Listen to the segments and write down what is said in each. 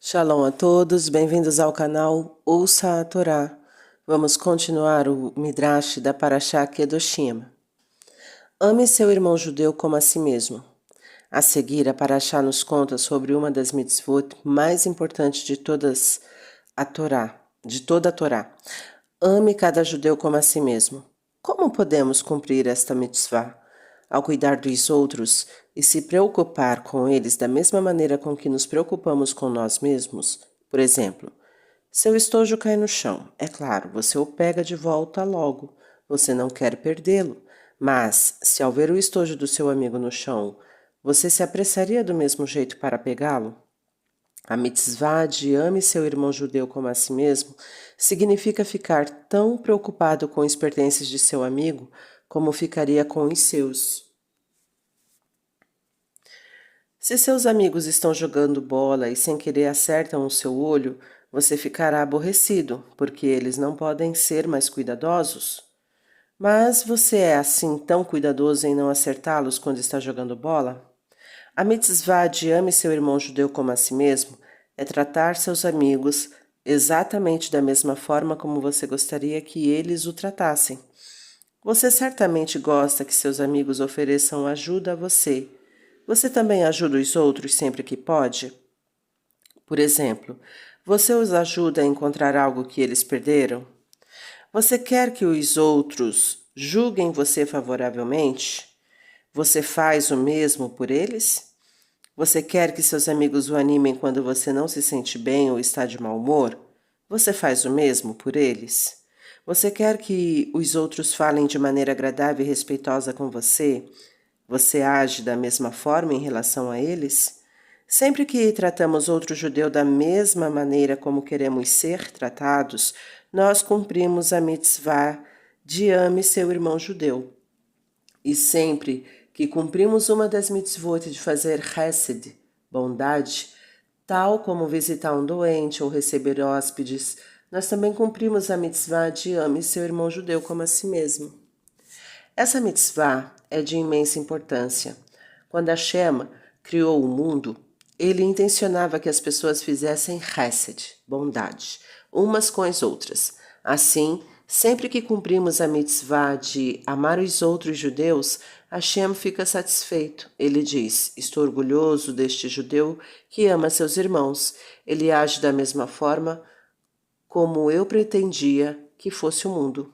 Shalom a todos, bem-vindos ao canal Ouça a Torá. Vamos continuar o Midrash da Parashá Kedoshim. Ame seu irmão judeu como a si mesmo. A seguir, a Parashá nos conta sobre uma das mitzvot mais importantes de toda a Torá. Ame cada judeu como a si mesmo. Como podemos cumprir esta mitzvah? Ao cuidar dos outros e se preocupar com eles da mesma maneira com que nos preocupamos com nós mesmos. Por exemplo, seu estojo cai no chão. É claro, você o pega de volta logo. Você não quer perdê-lo. Mas, se ao ver o estojo do seu amigo no chão, você se apressaria do mesmo jeito para pegá-lo? A mitzvah de ame seu irmão judeu como a si mesmo significa ficar tão preocupado com os pertences de seu amigo como ficaria com os seus. Se seus amigos estão jogando bola e sem querer acertam o seu olho, você ficará aborrecido, porque eles não podem ser mais cuidadosos. Mas você é assim tão cuidadoso em não acertá-los quando está jogando bola? A mitzvah de ame seu irmão judeu como a si mesmo é tratar seus amigos exatamente da mesma forma como você gostaria que eles o tratassem. Você certamente gosta que seus amigos ofereçam ajuda a você. Você também ajuda os outros sempre que pode? Por exemplo, você os ajuda a encontrar algo que eles perderam? Você quer que os outros julguem você favoravelmente? Você faz o mesmo por eles? Você quer que seus amigos o animem quando você não se sente bem ou está de mau humor? Você faz o mesmo por eles? Você quer que os outros falem de maneira agradável e respeitosa com você? Você age da mesma forma em relação a eles? Sempre que tratamos outro judeu da mesma maneira como queremos ser tratados, nós cumprimos a mitzvah de ame seu irmão judeu. E sempre que cumprimos uma das mitzvot de fazer chesed, bondade, tal como visitar um doente ou receber hóspedes, nós também cumprimos a mitzvah de ame seu irmão judeu como a si mesmo. Essa mitzvah é de imensa importância. Quando Hashem criou o mundo, ele intencionava que as pessoas fizessem chesed, bondade, umas com as outras. Assim, sempre que cumprimos a mitzvah de amar os outros judeus, Hashem fica satisfeito. Ele diz: estou orgulhoso deste judeu que ama seus irmãos. Ele age da mesma forma como eu pretendia que fosse o mundo.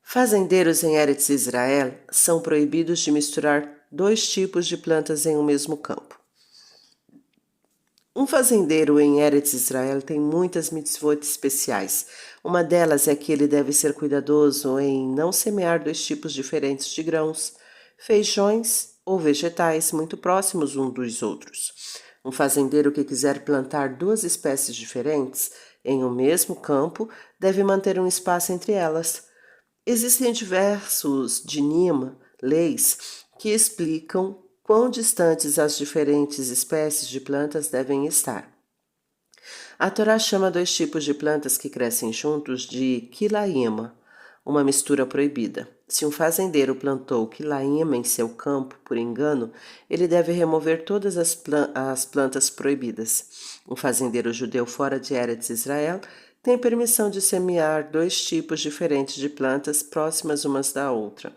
Fazendeiros em Eretz Israel são proibidos de misturar dois tipos de plantas em um mesmo campo. Um fazendeiro em Eretz Israel tem muitas mitzvot especiais. Uma delas é que ele deve ser cuidadoso em não semear dois tipos diferentes de grãos, feijões ou vegetais muito próximos uns dos outros. Um fazendeiro que quiser plantar duas espécies diferentes em um mesmo campo deve manter um espaço entre elas. Existem diversos dinim, leis, que explicam quão distantes as diferentes espécies de plantas devem estar. A Torá chama dois tipos de plantas que crescem juntos de quilaima, uma mistura proibida. Se um fazendeiro plantou quilaima em seu campo por engano, ele deve remover todas as plantas proibidas. Um fazendeiro judeu fora de Eretz Israel tem permissão de semear dois tipos diferentes de plantas próximas umas da outra,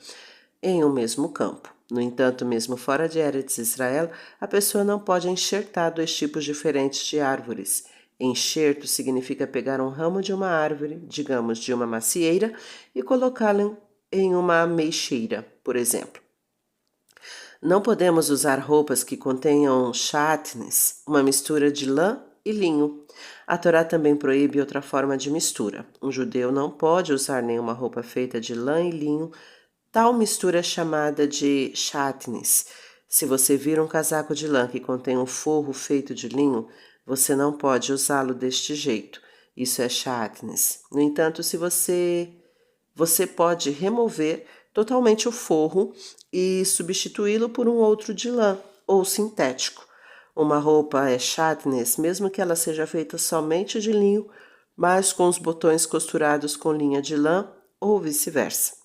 em um mesmo campo. No entanto, mesmo fora de Eretz Israel, a pessoa não pode enxertar dois tipos diferentes de árvores. Enxerto significa pegar um ramo de uma árvore, digamos de uma macieira, e colocá-lo em uma ameixeira, por exemplo. Não podemos usar roupas que contenham chatnes, uma mistura de lã e linho. A Torá também proíbe outra forma de mistura. Um judeu não pode usar nenhuma roupa feita de lã e linho. Tal mistura é chamada de chatnes. Se você vir um casaco de lã que contém um forro feito de linho, você não pode usá-lo deste jeito. Isso é chatnes. No entanto, se você pode remover totalmente o forro e substituí-lo por um outro de lã ou sintético. Uma roupa é chatnes, mesmo que ela seja feita somente de linho, mas com os botões costurados com linha de lã ou vice-versa.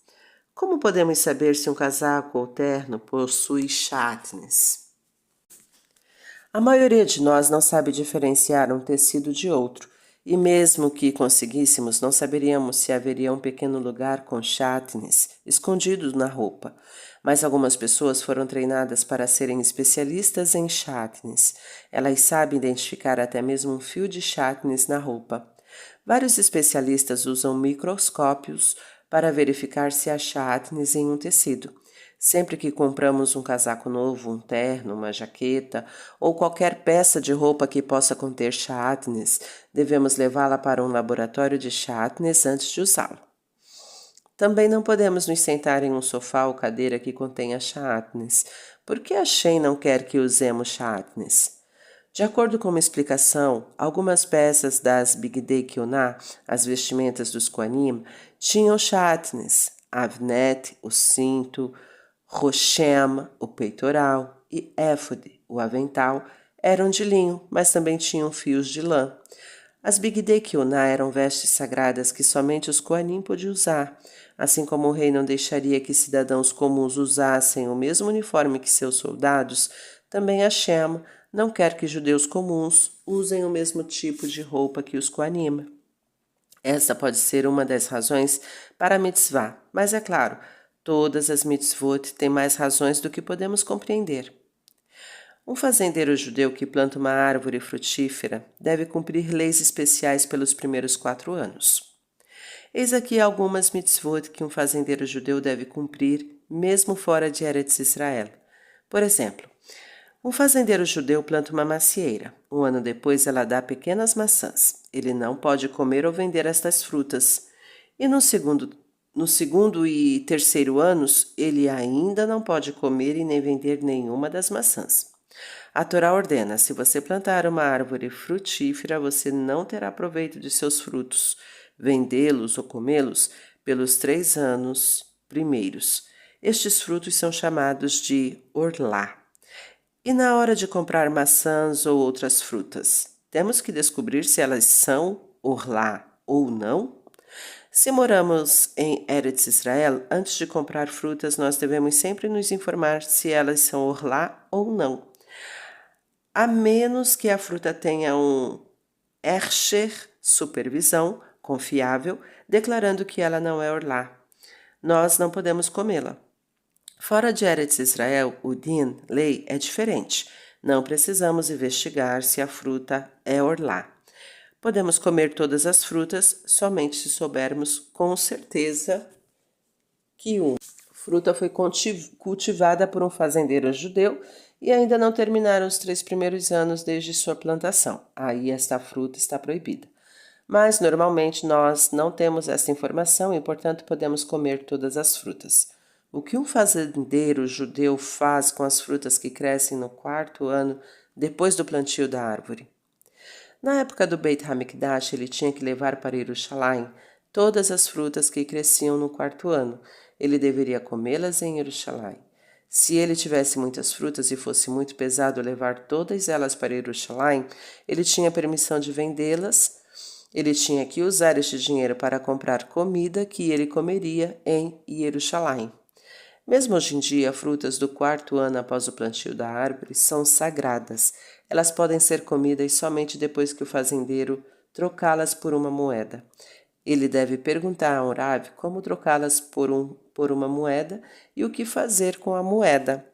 Como podemos saber se um casaco ou terno possui chatnes? A maioria de nós não sabe diferenciar um tecido de outro, e mesmo que conseguíssemos, não saberíamos se haveria um pequeno lugar com chátnez escondido na roupa. Mas algumas pessoas foram treinadas para serem especialistas em chátnez. Elas sabem identificar até mesmo um fio de chátnez na roupa. Vários especialistas usam microscópios para verificar se há chátnez em um tecido. Sempre que compramos um casaco novo, um terno, uma jaqueta ou qualquer peça de roupa que possa conter chátnez, devemos levá-la para um laboratório de chátnez antes de usá-lo. Também não podemos nos sentar em um sofá ou cadeira que contenha chátnez, porque a Shem não quer que usemos chátnez. De acordo com uma explicação, algumas peças das Bigdei Keuná, as vestimentas dos Kohanim, tinham chátnez, avnet, o cinto, Roshem, o peitoral, e éfode, o avental, eram de linho, mas também tinham fios de lã. As Bigdei Keuná eram vestes sagradas que somente os Kohanim podiam usar, assim como o rei não deixaria que cidadãos comuns usassem o mesmo uniforme que seus soldados, também Hashem não quer que judeus comuns usem o mesmo tipo de roupa que os Kohanim. Essa pode ser uma das razões para a mitzvah, mas é claro, todas as mitzvot têm mais razões do que podemos compreender. Um fazendeiro judeu que planta uma árvore frutífera deve cumprir leis especiais pelos primeiros 4 anos. Eis aqui algumas mitzvot que um fazendeiro judeu deve cumprir, mesmo fora de Eretz Israel. Por exemplo, um fazendeiro judeu planta uma macieira. Um ano depois ela dá pequenas maçãs. Ele não pode comer ou vender estas frutas. E no segundo e terceiro anos, ele ainda não pode comer e nem vender nenhuma das maçãs. A Torá ordena: se você plantar uma árvore frutífera, você não terá proveito de seus frutos, vendê-los ou comê-los pelos 3 anos primeiros. Estes frutos são chamados de orlá. E na hora de comprar maçãs ou outras frutas, temos que descobrir se elas são orlá ou não? Se moramos em Eretz Israel, antes de comprar frutas, nós devemos sempre nos informar se elas são orlá ou não. A menos que a fruta tenha um Hersher, supervisão, confiável, declarando que ela não é orlá. Nós não podemos comê-la. Fora de Eretz Israel, o din, lei, é diferente. Não precisamos investigar se a fruta é orlá. Podemos comer todas as frutas somente se soubermos com certeza que uma fruta foi cultivada por um fazendeiro judeu e ainda não terminaram os 3 primeiros anos desde sua plantação. Aí esta fruta está proibida. Mas normalmente nós não temos essa informação e, portanto, podemos comer todas as frutas. O que um fazendeiro judeu faz com as frutas que crescem no 4º ano depois do plantio da árvore? Na época do Beit HaMikdash, ele tinha que levar para Jerusalém todas as frutas que cresciam no 4º ano. Ele deveria comê-las em Jerusalém. Se ele tivesse muitas frutas e fosse muito pesado levar todas elas para Jerusalém, ele tinha permissão de vendê-las. Ele tinha que usar este dinheiro para comprar comida que ele comeria em Jerusalém. Mesmo hoje em dia, frutas do 4º ano após o plantio da árvore são sagradas. Elas podem ser comidas somente depois que o fazendeiro trocá-las por uma moeda. Ele deve perguntar ao Rav como trocá-las por uma moeda e o que fazer com a moeda.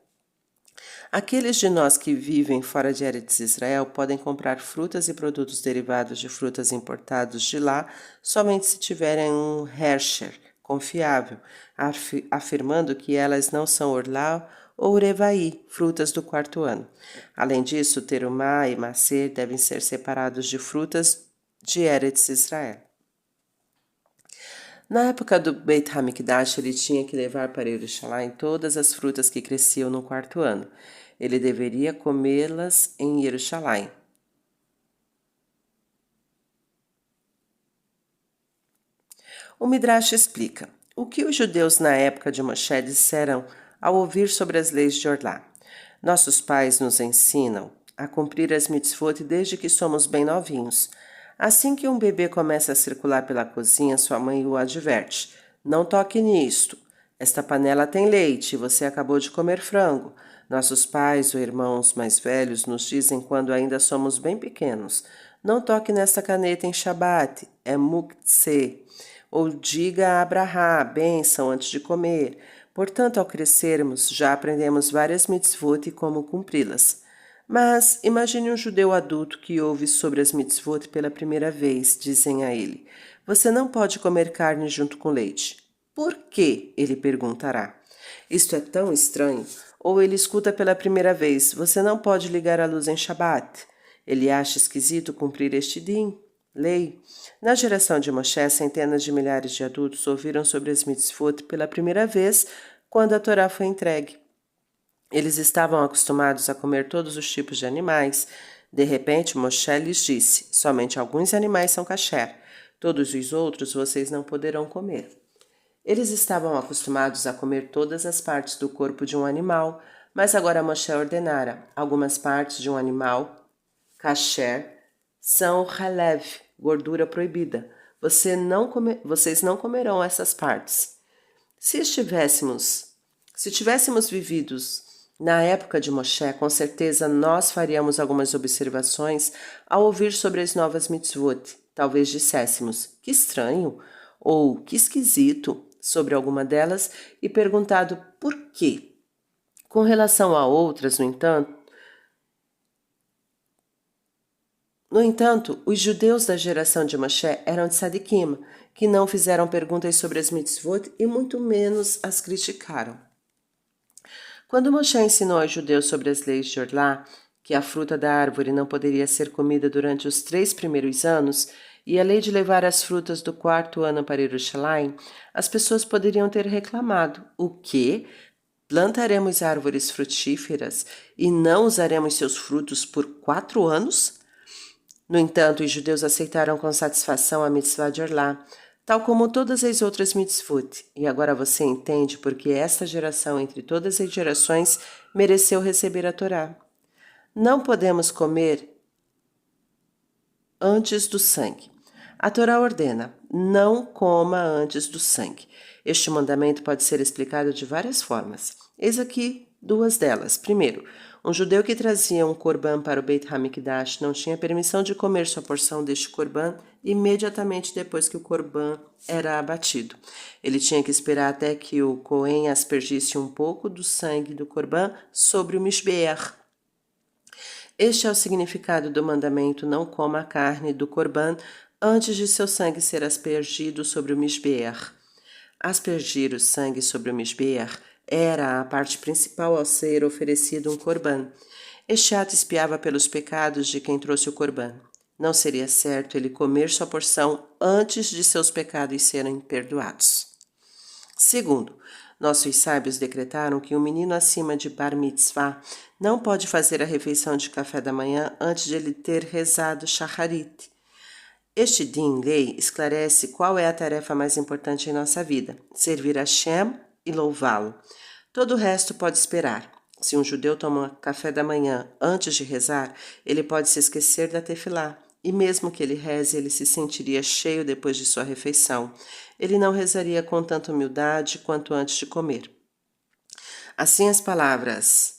Aqueles de nós que vivem fora de Eretz Israel podem comprar frutas e produtos derivados de frutas importados de lá somente se tiverem um Hersher confiável, afirmando que elas não são orlá ou urevaí, frutas do 4º ano. Além disso, terumá e macer devem ser separados de frutas de Eretz Israel. Na época do Beit HaMikdash, ele tinha que levar para Jerusalém todas as frutas que cresciam no 4º ano. Ele deveria comê-las em Jerusalém. O Midrash explica o que os judeus na época de Moshe disseram ao ouvir sobre as leis de Orlá. Nossos pais nos ensinam a cumprir as mitzvot desde que somos bem novinhos. Assim que um bebê começa a circular pela cozinha, sua mãe o adverte: não toque nisto. Esta panela tem leite e você acabou de comer frango. Nossos pais ou irmãos mais velhos nos dizem quando ainda somos bem pequenos: não toque nesta caneta em Shabat, é muktzeh. Ou diga a Abrahá, bênção antes de comer. Portanto, ao crescermos, já aprendemos várias mitzvot e como cumpri-las. Mas imagine um judeu adulto que ouve sobre as mitzvot pela primeira vez. Dizem a ele: você não pode comer carne junto com leite. Por quê? Ele perguntará. Isto é tão estranho. Ou ele escuta pela primeira vez: você não pode ligar a luz em Shabat. Ele acha esquisito cumprir este din, lei. Na geração de Moshe, centenas de milhares de adultos ouviram sobre as mitzvot pela primeira vez quando a Torá foi entregue. Eles estavam acostumados a comer todos os tipos de animais. De repente, Moshe lhes disse: somente alguns animais são kasher. Todos os outros vocês não poderão comer. Eles estavam acostumados a comer todas as partes do corpo de um animal, mas agora Moshe ordenara: algumas partes de um animal, kasher, são halev, gordura proibida. Vocês não comerão essas partes. Se tivéssemos vividos na época de Moshe, com certeza nós faríamos algumas observações ao ouvir sobre as novas mitzvot. Talvez disséssemos: que estranho, ou que esquisito, sobre alguma delas e perguntado por quê. Com relação a outras, no entanto, os judeus da geração de Moshe eram tzadikim, que não fizeram perguntas sobre as mitzvot e muito menos as criticaram. Quando Moshe ensinou aos judeus sobre as leis de Orlá, que a fruta da árvore não poderia ser comida durante os 3 primeiros anos, e a lei de levar as frutas do 4º ano para Jerusalém, as pessoas poderiam ter reclamado: o quê? Plantaremos árvores frutíferas e não usaremos seus frutos por 4 anos? No entanto, os judeus aceitaram com satisfação a mitzvah de Orlá, tal como todas as outras mitzvot, e agora você entende por que esta geração, entre todas as gerações, mereceu receber a Torá. Não podemos comer antes do sangue. A Torá ordena: não coma antes do sangue. Este mandamento pode ser explicado de várias formas. Eis aqui 2 delas. Primeiro, um judeu que trazia um corban para o Beit HaMikdash não tinha permissão de comer sua porção deste corban imediatamente depois que o corban era abatido. Ele tinha que esperar até que o Cohen aspergisse um pouco do sangue do corban sobre o mishbeach. Este é o significado do mandamento: não coma a carne do corban antes de seu sangue ser aspergido sobre o mishbeach. Aspergir o sangue sobre o mishbeach era a parte principal ao ser oferecido um corban. Este ato espiava pelos pecados de quem trouxe o corban. Não seria certo ele comer sua porção antes de seus pecados serem perdoados. Segundo, nossos sábios decretaram que um menino acima de bar mitzvah não pode fazer a refeição de café da manhã antes de ele ter rezado shacharit. Este din, lei, esclarece qual é a tarefa mais importante em nossa vida: servir a Hashem e louvá-lo. Todo o resto pode esperar. Se um judeu toma café da manhã antes de rezar, ele pode se esquecer da tefilá. E mesmo que ele reze, ele se sentiria cheio depois de sua refeição. Ele não rezaria com tanta humildade quanto antes de comer. Assim, as palavras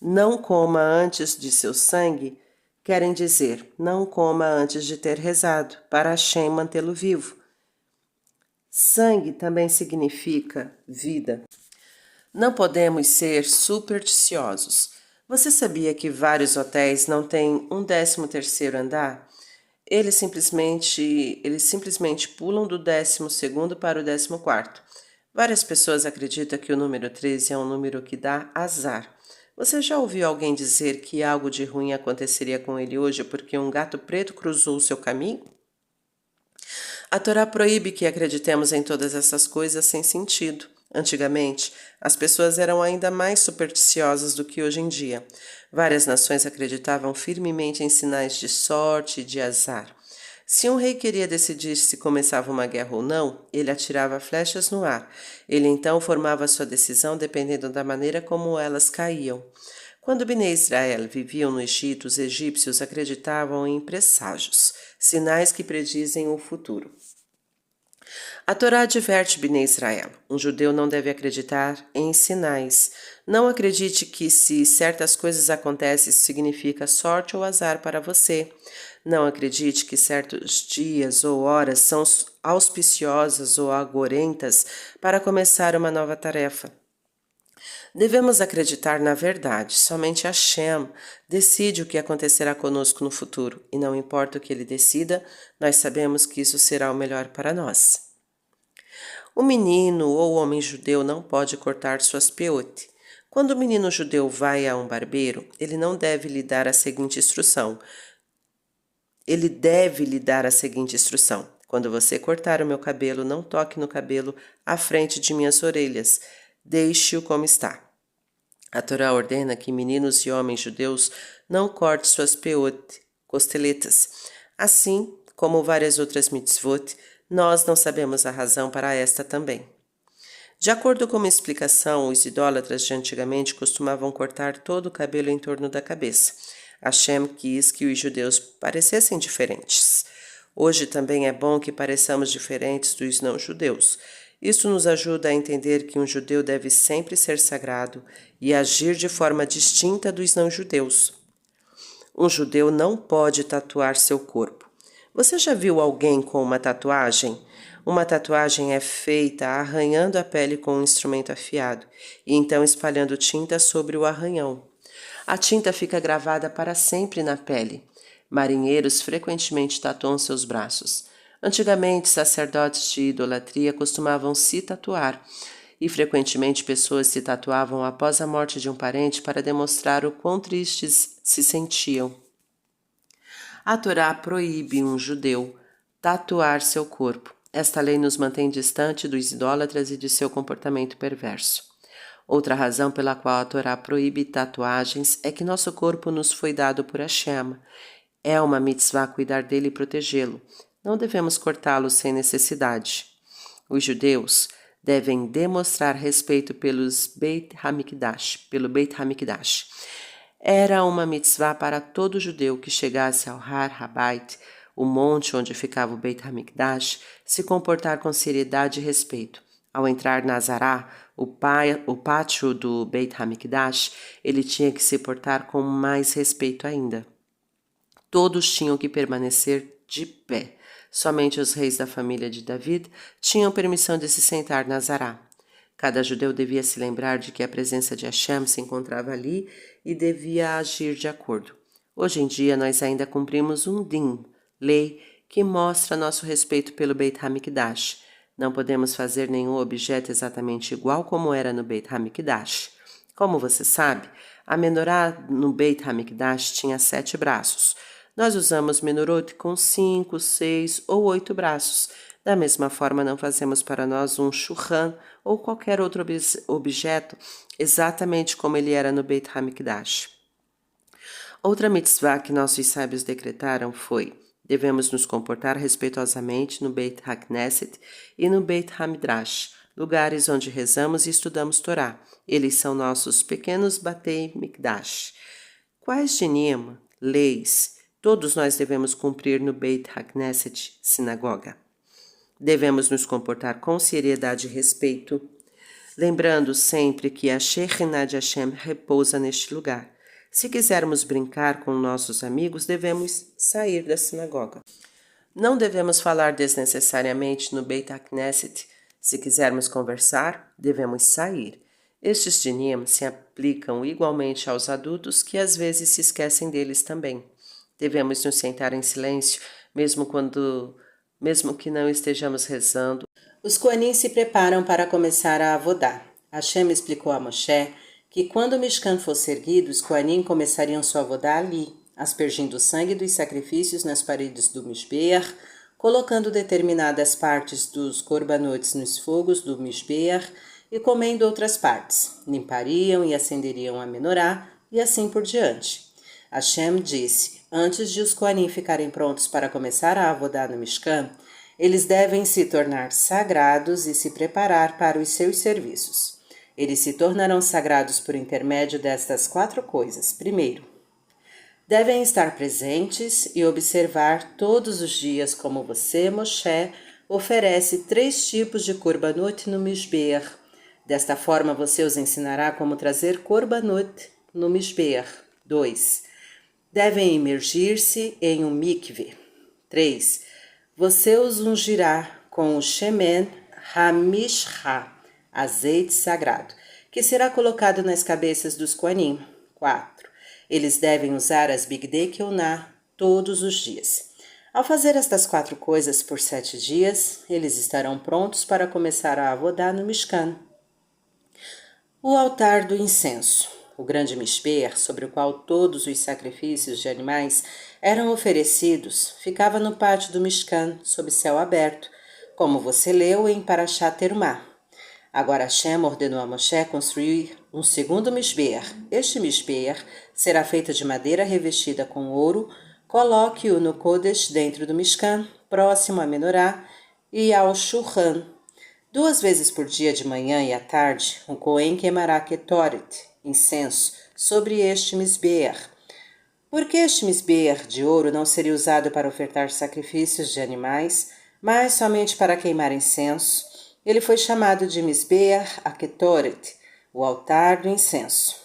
"não coma antes de seu sangue" querem dizer: não coma antes de ter rezado, para Hashem mantê-lo vivo. Sangue também significa vida. Não podemos ser supersticiosos. Você sabia que vários hotéis não têm um 13º andar? Eles simplesmente pulam do 12º para o 14º. Várias pessoas acreditam que o número 13 é um número que dá azar. Você já ouviu alguém dizer que algo de ruim aconteceria com ele hoje porque um gato preto cruzou o seu caminho? A Torá proíbe que acreditemos em todas essas coisas sem sentido. Antigamente, as pessoas eram ainda mais supersticiosas do que hoje em dia. Várias nações acreditavam firmemente em sinais de sorte e de azar. Se um rei queria decidir se começava uma guerra ou não, ele atirava flechas no ar. Ele então formava sua decisão dependendo da maneira como elas caíam. Quando Bnei Israel viviam no Egito, os egípcios acreditavam em presságios, sinais que predizem o futuro. A Torá adverte Bnei Israel: um judeu não deve acreditar em sinais. Não acredite que se certas coisas acontecem, isso significa sorte ou azar para você. Não acredite que certos dias ou horas são auspiciosas ou agorentas para começar uma nova tarefa. Devemos acreditar na verdade. Somente Hashem decide o que acontecerá conosco no futuro, e não importa o que ele decida, nós sabemos que isso será o melhor para nós. O menino ou homem judeu não pode cortar suas peote. Quando o menino judeu vai a um barbeiro, ele deve lhe dar a seguinte instrução. Quando você cortar o meu cabelo, não toque no cabelo à frente de minhas orelhas. Deixe-o como está. A Torá ordena que meninos e homens judeus não cortem suas peote, costeletas. Assim como várias outras mitzvot, nós não sabemos a razão para esta também. De acordo com uma explicação, os idólatras de antigamente costumavam cortar todo o cabelo em torno da cabeça. Hashem quis que os judeus parecessem diferentes. Hoje também é bom que pareçamos diferentes dos não-judeus. Isso nos ajuda a entender que um judeu deve sempre ser sagrado e agir de forma distinta dos não-judeus. Um judeu não pode tatuar seu corpo. Você já viu alguém com uma tatuagem? Uma tatuagem é feita arranhando a pele com um instrumento afiado e então espalhando tinta sobre o arranhão. A tinta fica gravada para sempre na pele. Marinheiros frequentemente tatuam seus braços. Antigamente, sacerdotes de idolatria costumavam se tatuar, e frequentemente pessoas se tatuavam após a morte de um parente para demonstrar o quão tristes se sentiam. A Torá proíbe um judeu tatuar seu corpo. Esta lei nos mantém distante dos idólatras e de seu comportamento perverso. Outra razão pela qual a Torá proíbe tatuagens é que nosso corpo nos foi dado por Hashem. É uma mitzvah cuidar dele e protegê-lo. Não devemos cortá-lo sem necessidade. Os judeus devem demonstrar respeito pelo Beit HaMikdash. Era uma mitzvah para todo judeu que chegasse ao Har Habayit, o monte onde ficava o Beit HaMikdash, se comportar com seriedade e respeito. Ao entrar na Zará, o pátio do Beit HaMikdash, ele tinha que se portar com mais respeito ainda. Todos tinham que permanecer de pé. Somente os reis da família de David tinham permissão de se sentar na Zará. Cada judeu devia se lembrar de que a presença de Hashem se encontrava ali e devia agir de acordo. Hoje em dia, nós ainda cumprimos um din, lei, que mostra nosso respeito pelo Beit HaMikdash. Não podemos fazer nenhum objeto exatamente igual como era no Beit HaMikdash. Como você sabe, a menorá no Beit HaMikdash tinha 7 braços. Nós usamos menorot com 5, 6 ou 8 braços. Da mesma forma, não fazemos para nós um shulchan ou qualquer outro objeto exatamente como ele era no Beit HaMikdash. Outra mitzvah que nossos sábios decretaram foi: devemos nos comportar respeitosamente no Beit HaKnesset e no Beit HaMidrash, lugares onde rezamos e estudamos Torá. Eles são nossos pequenos Batei Mikdash. Quais dinim, leis, todos nós devemos cumprir no Beit HaKnesset, sinagoga? Devemos nos comportar com seriedade e respeito, lembrando sempre que a Shekhinah de Hashem repousa neste lugar. Se quisermos brincar com nossos amigos, devemos sair da sinagoga. Não devemos falar desnecessariamente no Beit HaKnesset. Se quisermos conversar, devemos sair. Estes dinim se aplicam igualmente aos adultos que às vezes se esquecem deles também. Devemos nos sentar em silêncio, mesmo que não estejamos rezando. Os Kohanim se preparam para começar a avodá. Hashem explicou a Moshe que quando o Mishkan fosse erguido, os Kohanim começariam sua avodá ali, aspergindo o sangue dos sacrifícios nas paredes do Mishbeach, colocando determinadas partes dos corbanotes nos fogos do Mishbeach e comendo outras partes. Limpariam e acenderiam a menorá e assim por diante. Hashem disse: antes de os Kohanim ficarem prontos para começar a avodá no Mishkan, eles devem se tornar sagrados e se preparar para os seus serviços. Eles se tornarão sagrados por intermédio destas 4 coisas. Primeiro, devem estar presentes e observar todos os dias como você, Moshe, oferece 3 tipos de korbanot no Mishbeach. Desta forma, você os ensinará como trazer korbanot no Mishbeach. 2. Devem imergir-se em um mikve. 3. Você os ungirá com o Shemen HaMishcha, azeite sagrado, que será colocado nas cabeças dos Kohanim. 4. Eles devem usar as Bigdei Keuná todos os dias. Ao fazer estas 4 coisas por 7 dias, eles estarão prontos para começar a avodar no Mishkan. O altar do incenso, o grande Mishbeach, sobre o qual todos os sacrifícios de animais eram oferecidos, ficava no pátio do Mishkan, sob céu aberto, como você leu em Parashat Terumá. Agora Hashem ordenou a Moshe construir um segundo Mishbeach. Este Mishbeach será feito de madeira revestida com ouro. Coloque-o no Kodesh dentro do Mishkan, próximo à Menorá e ao Shulchan. 2 vezes por dia, de manhã e à tarde, o Cohen queimará Ketoret, incenso, sobre este Mishbeach. Por que este Mishbeach de ouro não seria usado para ofertar sacrifícios de animais, mas somente para queimar incenso? Ele foi chamado de Mishbeach HaKetoret, o altar do incenso.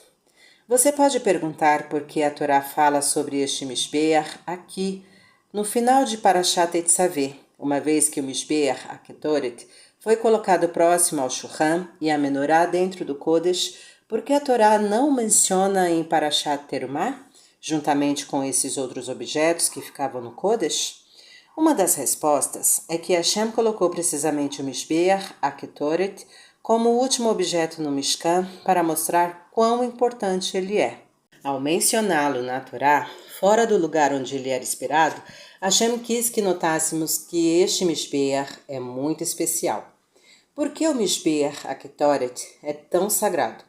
Você pode perguntar por que a Torá fala sobre este Mishbeach aqui, no final de Parashat Tetzaveh, uma vez que o Mishbeach HaKetoret foi colocado próximo ao Shulchan e a Menorá dentro do Kodesh, porque a Torá não menciona em Parashat Terumá, juntamente com esses outros objetos que ficavam no Kodesh? Uma das respostas é que Hashem colocou precisamente o Mishbeach HaKetoret como o último objeto no Mishkan para mostrar quão importante ele é. Ao mencioná-lo na Torá, fora do lugar onde ele era esperado, Hashem quis que notássemos que este Mishbeach é muito especial. Por que o Mishbeach HaKetoret é tão sagrado?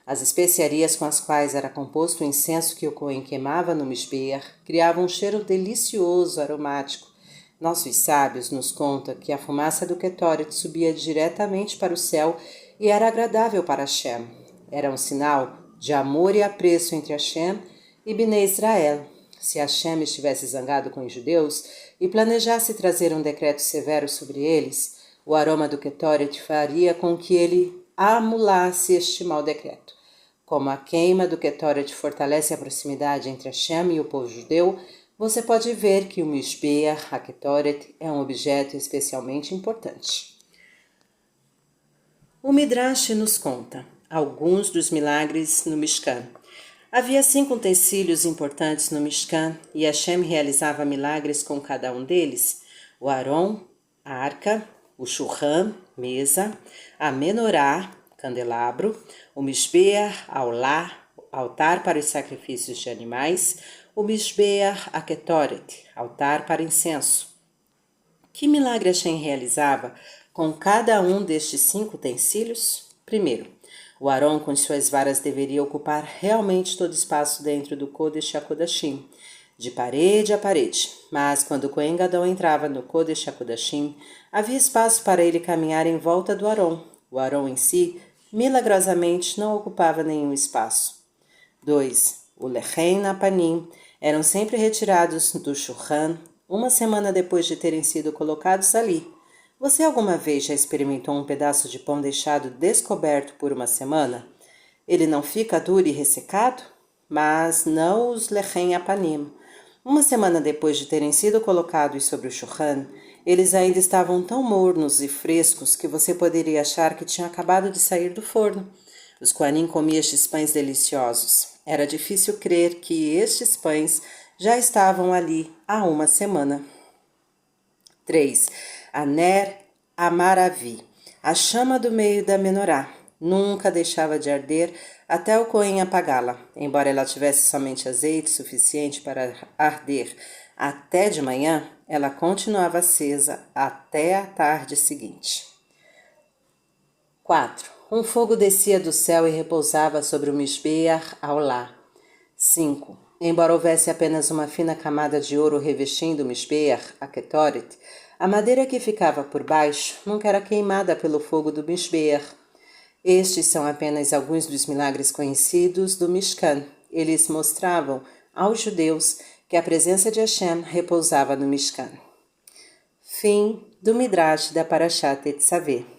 As especiarias com as quais era composto o incenso que o Cohen queimava no Mishbeach criavam um cheiro delicioso, aromático. Nossos sábios nos contam que a fumaça do Ketoret subia diretamente para o céu e era agradável para Hashem. Era um sinal de amor e apreço entre Hashem e Bnei Israel. Se Hashem estivesse zangado com os judeus e planejasse trazer um decreto severo sobre eles, o aroma do Ketoret faria com que ele anulasse este mau decreto. Como a queima do Ketoret fortalece a proximidade entre Hashem e o povo judeu, você pode ver que o Mishbeach HaKetoret é um objeto especialmente importante. O Midrash nos conta alguns dos milagres no Mishkan. Havia 5 utensílios importantes no Mishkan e Hashem realizava milagres com cada um deles: o Aron, a arca, o Shulchan, mesa, a Menorá, candelabro, o Mishbeach, aulá, altar para os sacrifícios de animais, o Mishbeach HaKetoret, altar para incenso. Que milagre Hashem realizava com cada um destes 5 utensílios? Primeiro, o Aron com suas varas deveria ocupar realmente todo o espaço dentro do Kodesh HaKodashim, de parede a parede, mas quando o Kohen Gadol entrava no Kodesh HaKodashim, havia espaço para ele caminhar em volta do Aron. O Aron em si, milagrosamente, não ocupava nenhum espaço. 2. O Lechem Napanim eram sempre retirados do Shulchan 1 semana depois de terem sido colocados ali. Você alguma vez já experimentou um pedaço de pão deixado descoberto por 1 semana? Ele não fica duro e ressecado? Mas não os Lechem Apanim. 1 semana depois de terem sido colocados sobre o Shulchan, eles ainda estavam tão mornos e frescos que você poderia achar que tinham acabado de sair do forno. Os Kohanim comiam estes pães deliciosos. Era difícil crer que estes pães já estavam ali há 1 semana. 3. A Ner Amaravi, a chama do meio da Menorá, nunca deixava de arder até o Cohen apagá-la. Embora ela tivesse somente azeite suficiente para arder até de manhã, ela continuava acesa até a tarde seguinte. 4. Um fogo descia do céu e repousava sobre o Mishbeach aulá. 5. Embora houvesse apenas uma fina camada de ouro revestindo o Mishbeach HaKetoret, a madeira que ficava por baixo nunca era queimada pelo fogo do Mishbeach. Estes são apenas alguns dos milagres conhecidos do Mishkan. Eles mostravam aos judeus que a presença de Hashem repousava no Mishkan. Fim do Midrash da Parashat Tetzaveh.